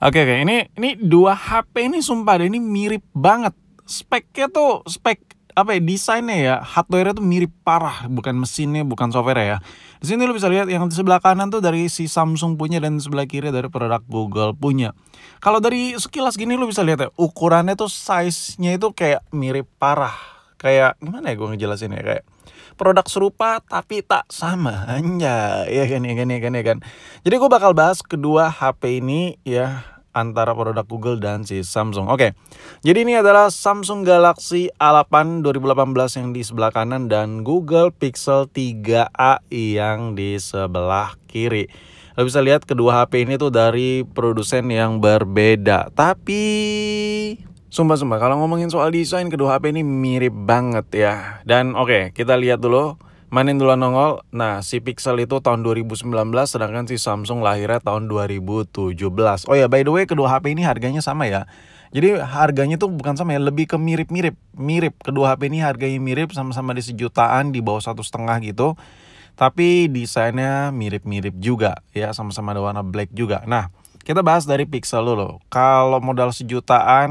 Oke, ini dua HP ini sumpah deh ini mirip banget. Speknya tuh spek apa ya, desainnya ya, hardware-nya tuh mirip parah, bukan mesinnya, bukan software ya. Di sini lu bisa lihat yang di sebelah kanan tuh dari si Samsung punya dan sebelah kiri dari produk Google punya. Kalau dari sekilas gini lu bisa lihat ya, ukurannya tuh size-nya itu kayak mirip parah. Kayak gimana ya gua ngejelasinnya, kayak produk serupa tapi tak sama aja, ya kan, ya kan, ya kan, ya kan. Jadi gue bakal bahas kedua HP ini ya, antara produk Google dan si Samsung. Oke, jadi ini adalah Samsung Galaxy A8 2018 yang di sebelah kanan dan Google Pixel 3a yang di sebelah kiri. Lo bisa lihat kedua HP ini tuh dari produsen yang berbeda, tapi sumpah kalau ngomongin soal desain kedua HP ini mirip banget ya. Dan oke, kita lihat dulu. Mainin dulu nongol. Nah, si Pixel itu tahun 2019 sedangkan si Samsung lahirnya tahun 2017. Oh ya, by the way kedua HP ini harganya sama ya. Jadi harganya tuh bukan sama ya, lebih ke mirip-mirip. Mirip, kedua HP ini harganya mirip, sama-sama di sejutaan, di bawah 1,5 gitu. Tapi desainnya mirip-mirip juga ya, sama-sama ada warna black juga. Nah, kita bahas dari Pixel dulu. Kalau modal sejutaan,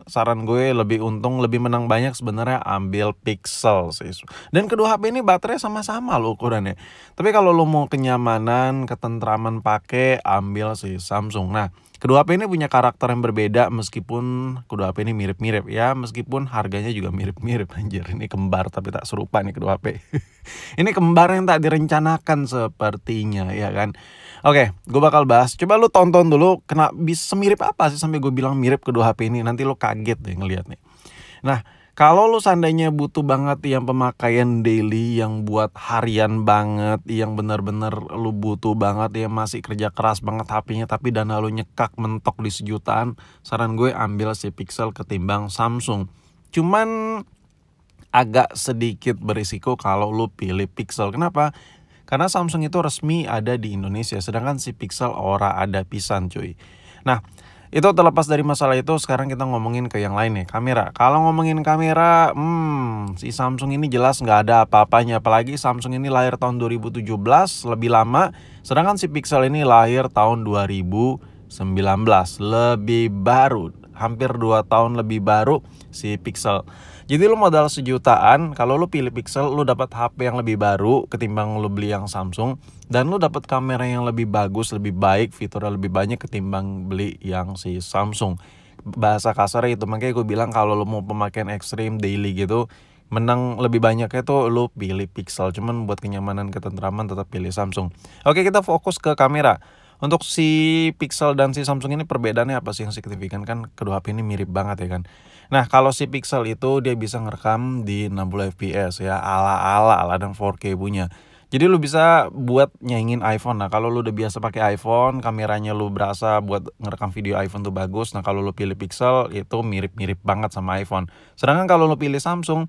saran gue lebih untung, lebih menang banyak sebenarnya ambil Pixel sih. Dan kedua HP ini baterainya sama-sama loh ukurannya. Tapi kalau lo mau kenyamanan, ketentraman pakai, ambil si Samsung. Nah, kedua HP ini punya karakter yang berbeda meskipun kedua HP ini mirip-mirip ya, meskipun harganya juga mirip-mirip. Anjir, ini kembar tapi tak serupa nih kedua HP. Ini kembar yang tak direncanakan sepertinya ya kan. Oke, gue bakal bahas. Coba lu tonton dulu kena bisa semirip apa sih sampai gue bilang mirip kedua HP ini. Nanti lu kaget deh ngeliat nih. Nah, kalau lu seandainya butuh banget yang pemakaian daily, yang buat harian banget, yang benar-benar lu butuh banget, yang masih kerja keras banget HP-nya tapi dana lu nyekak mentok di sejutaan, saran gue ambil si Pixel ketimbang Samsung. Cuman agak sedikit berisiko kalau lu pilih Pixel. Kenapa? Karena Samsung itu resmi ada di Indonesia, sedangkan si Pixel ora ada pisan cuy. Nah, itu terlepas dari masalah itu, sekarang kita ngomongin ke yang lain nih, kamera. Kalau ngomongin kamera, si Samsung ini jelas nggak ada apa-apanya. Apalagi Samsung ini lahir tahun 2017, lebih lama. Sedangkan si Pixel ini lahir tahun 2019, lebih baru. Hampir 2 tahun lebih baru si Pixel. Jadi lu modal sejutaan, kalau lu pilih Pixel, lu dapat HP yang lebih baru ketimbang lu beli yang Samsung, dan lu dapat kamera yang lebih bagus, lebih baik, fiturnya lebih banyak ketimbang beli yang si Samsung. Bahasa kasarnya itu, makanya gue bilang kalau lu mau pemakaian ekstrim daily gitu, menang lebih banyaknya tuh lu pilih Pixel. Cuman buat kenyamanan, ketentraman tetap pilih Samsung. Oke, kita fokus ke kamera. Untuk si Pixel dan si Samsung ini perbedaannya apa sih yang signifikan? Kan kedua HP ini mirip banget ya kan. Nah, kalau si Pixel itu dia bisa ngerekam di 60 fps ya, ala dan 4K punya. Jadi lu bisa buat nyaingin iPhone. Nah, kalau lu udah biasa pakai iPhone, kameranya lu berasa buat ngerekam video iPhone tuh bagus. Nah, kalau lu pilih Pixel itu mirip-mirip banget sama iPhone. Sedangkan kalau lu pilih Samsung,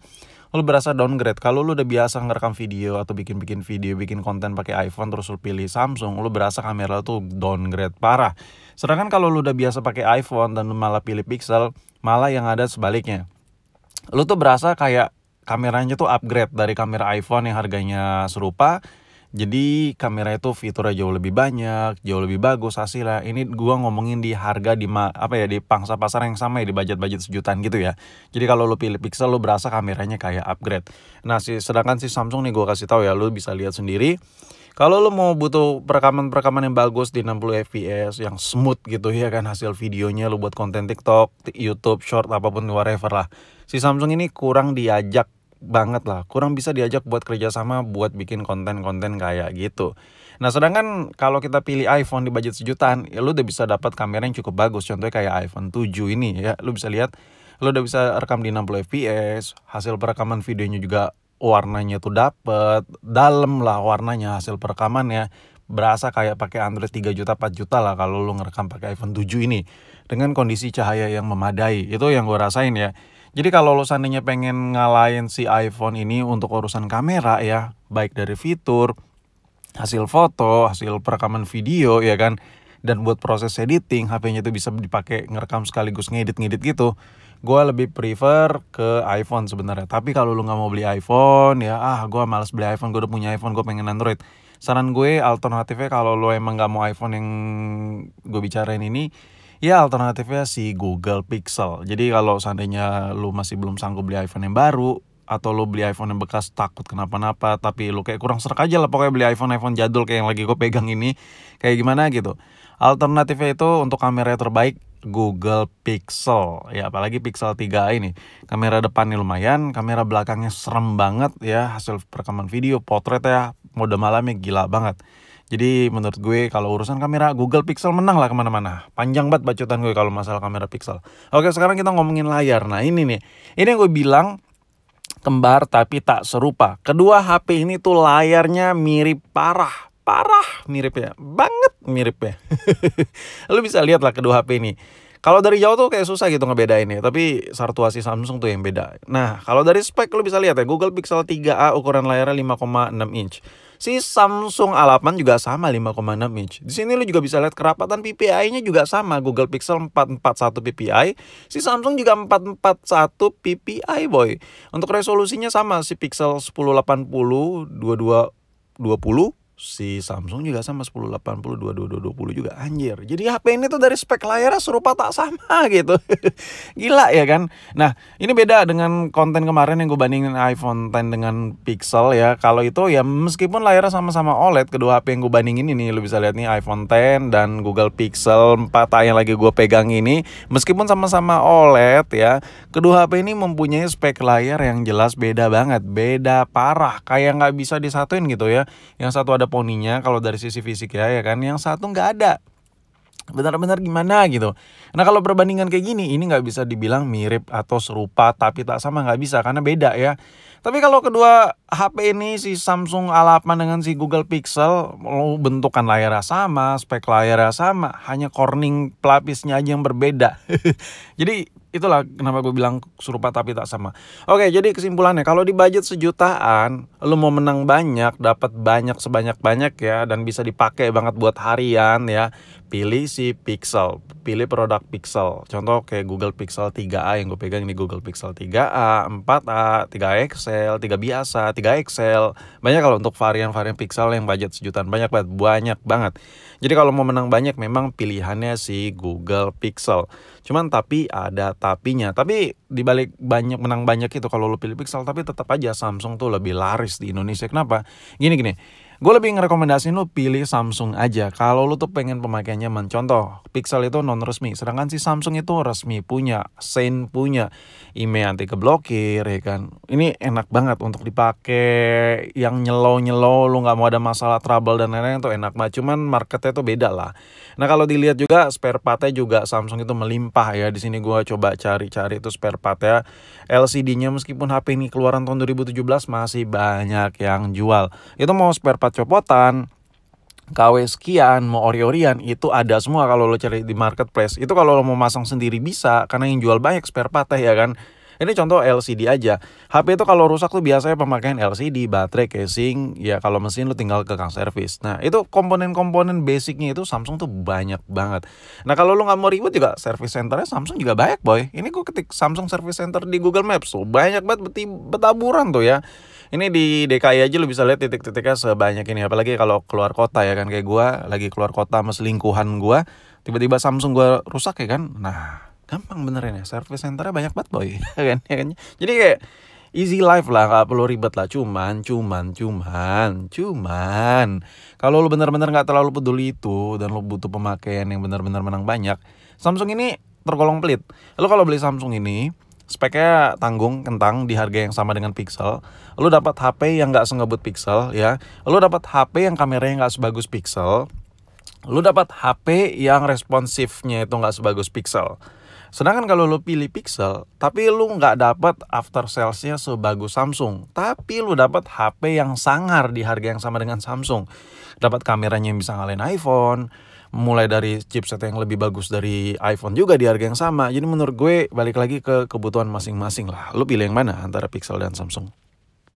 lu berasa downgrade. Kalau lu udah biasa ngerekam video atau bikin video, bikin konten pakai iPhone terus lu pilih Samsung, lu berasa kamera lu tuh downgrade parah. Sedangkan kalau lu udah biasa pakai iPhone dan lu malah pilih Pixel, malah yang ada sebaliknya. Lu tuh berasa kayak kameranya tuh upgrade dari kamera iPhone yang harganya serupa. Jadi kamera itu fiturnya jauh lebih banyak, jauh lebih bagus hasilnya. Ini gua ngomongin di harga di di pangsa pasar yang sama ya, di budget sejutaan gitu ya. Jadi kalau lu pilih Pixel lu berasa kameranya kayak upgrade. Nah, sedangkan si Samsung nih gua kasih tahu ya, lu bisa lihat sendiri. Kalau lu mau butuh perekaman yang bagus di 60 fps yang smooth gitu ya kan, hasil videonya lu buat konten TikTok, YouTube, short apapun whatever lah. Si Samsung ini kurang diajak banget lah, kurang bisa diajak buat kerjasama buat bikin konten-konten kayak gitu. Nah, sedangkan kalau kita pilih iPhone di budget sejutaan, ya lu udah bisa dapat kamera yang cukup bagus. Contohnya kayak iPhone 7 ini ya, lu bisa lihat, lu udah bisa rekam di 60 fps, hasil perekaman videonya juga warnanya tuh dapet, dalam lah warnanya, hasil perekamannya berasa kayak pakai Android 3 juta 4 juta lah kalau lu ngerekam pakai iPhone 7 ini dengan kondisi cahaya yang memadai. Itu yang gue rasain ya. Jadi kalau lo seandainya pengen ngalahin si iPhone ini untuk urusan kamera ya, baik dari fitur, hasil foto, hasil perekaman video ya kan, dan buat proses editing, HP-nya itu bisa dipakai ngerekam sekaligus ngedit gitu. Gue lebih prefer ke iPhone sebenarnya. Tapi kalau lu nggak mau beli iPhone ya, gue malas beli iPhone, gue udah punya iPhone, gue pengen Android. Saran gue alternatifnya kalau lo emang nggak mau iPhone yang gue bicarain ini, Ya alternatifnya si Google Pixel. Jadi kalau seandainya lu masih belum sanggup beli iPhone yang baru, atau lu beli iPhone yang bekas takut kenapa-napa, tapi lu kayak kurang serak aja lah pokoknya beli iPhone jadul kayak yang lagi gue pegang ini, kayak gimana gitu. Alternatifnya itu untuk kamera terbaik Google Pixel. Ya apalagi Pixel 3a ini. Kamera depannya lumayan, kamera belakangnya serem banget ya, hasil rekaman video, potret ya, mode malamnya gila banget. Jadi menurut gue kalau urusan kamera Google Pixel menang lah kemana-mana. Panjang banget bacotan gue kalau masalah kamera Pixel. Oke sekarang kita ngomongin layar. Nah ini nih, ini yang gue bilang kembar tapi tak serupa. Kedua HP ini tuh layarnya mirip parah mirip ya, banget mirip ya. Lu bisa lihat lah kedua HP ini. Kalau dari jauh tuh kayak susah gitu ngebedainnya, tapi Sartuasi Samsung tuh yang beda. Nah, kalau dari spek lu bisa lihat ya, Google Pixel 3a ukuran layarnya 5,6 inch. Si Samsung A8 juga sama 5,6 inch. Di sini lu juga bisa lihat kerapatan PPI-nya juga sama, Google Pixel 441 PPI, si Samsung juga 441 PPI boy. Untuk resolusinya sama, si Pixel 1080 2220, si Samsung juga sama 1080 2220 juga anjir. Jadi HP ini tuh dari spek layarnya serupa tak sama gitu. Gila ya kan. Nah ini beda dengan konten kemarin yang gue bandingin iPhone X dengan Pixel ya. Kalau itu ya meskipun layarnya sama-sama OLED, kedua HP yang gue bandingin ini lu bisa lihat nih iPhone X dan Google Pixel 4a yang lagi gue pegang ini, meskipun sama-sama OLED ya, kedua HP ini mempunyai spek layar yang jelas beda banget, beda parah, kayak nggak bisa disatuin gitu ya. Yang satu ada poninya kalau dari sisi fisik ya kan, yang satu nggak ada. Benar-benar gimana gitu. Nah kalau perbandingan kayak gini, ini nggak bisa dibilang mirip atau serupa tapi tak sama, nggak bisa karena beda ya. Tapi kalau kedua HP ini, si Samsung A8 dengan si Google Pixel, bentukan layarnya sama, spek layarnya sama, hanya corning pelapisnya aja yang berbeda. Jadi itulah kenapa gue bilang serupa tapi tak sama. Oke, jadi kesimpulannya kalau di budget sejutaan, lu mau menang banyak, dapat banyak sebanyak-banyak ya, dan bisa dipakai banget buat harian ya, pilih si Pixel, pilih produk Pixel. Contoh kayak Google Pixel 3a yang gue pegang ini, Google Pixel 3a, 4a, 3 XL, 3 biasa, 3 XL. Banyak kalau untuk varian-varian Pixel yang budget sejutaan, banyak banget. Jadi kalau mau menang banyak memang pilihannya si Google Pixel. Cuman tapi ada tapinya. Tapi dibalik banyak menang banyak itu kalau lu pilih Pixel, tapi tetap aja Samsung tuh lebih laris di Indonesia. Kenapa? Gini. Gue lebih ngerekomendasiin lu pilih Samsung aja kalau lu tuh pengen pemakaiannya nyaman. Contoh, Pixel itu non resmi, sedangkan si Samsung itu resmi punya, Sein punya, IMEI anti keblokir ya kan. Ini enak banget untuk dipakai, yang nyelo lu nggak mau ada masalah trouble dan lain-lain tuh enak banget. Cuman marketnya tuh beda lah. Nah kalau dilihat juga spare partnya juga Samsung itu melimpah ya. Di sini gue coba cari-cari itu spare partnya. LCD-nya meskipun HP ini keluaran tahun 2017 masih banyak yang jual. Itu mau spare part copotan, KW sekian, mau ori-orian, itu ada semua kalau lo cari di marketplace. Itu kalau lo mau masang sendiri bisa, karena yang jual banyak spare part ya kan. Ini contoh LCD aja. HP itu kalau rusak tuh biasanya pemakaian LCD, baterai, casing, ya kalau mesin lu tinggal ke kang servis. Nah itu komponen-komponen basicnya itu Samsung tuh banyak banget. Nah kalau lu nggak mau ribet juga, service centernya Samsung juga banyak boy. Ini gue ketik Samsung Service Center di Google Maps tuh banyak banget betaburan tuh ya. Ini di DKI aja lu bisa lihat titik-titiknya sebanyak ini. Apalagi kalau keluar kota ya kan, kayak gue lagi keluar kota sama selingkuhan gue, tiba-tiba Samsung gue rusak ya kan. Nah gampang benerin ya, service centernya banyak banget boy. ya kan. Jadi kayak easy life lah, nggak perlu ribet lah. Cuman kalau lu bener-bener nggak terlalu peduli itu dan lu butuh pemakaian yang bener-bener menang banyak, Samsung ini tergolong pelit. Lu kalau beli Samsung ini speknya tanggung, kentang, di harga yang sama dengan Pixel, lu dapat HP yang nggak sengebut Pixel ya, lu dapat HP yang kameranya nggak sebagus Pixel, lu dapat HP yang responsifnya itu nggak sebagus Pixel. Sedangkan kalau lu pilih Pixel, tapi lu nggak dapat after salesnya sebagus Samsung, tapi lu dapat HP yang sangar di harga yang sama dengan Samsung. Dapat kameranya yang bisa ngalahin iPhone, mulai dari chipset yang lebih bagus dari iPhone juga di harga yang sama. Jadi menurut gue balik lagi ke kebutuhan masing-masing lah. Lu pilih yang mana antara Pixel dan Samsung?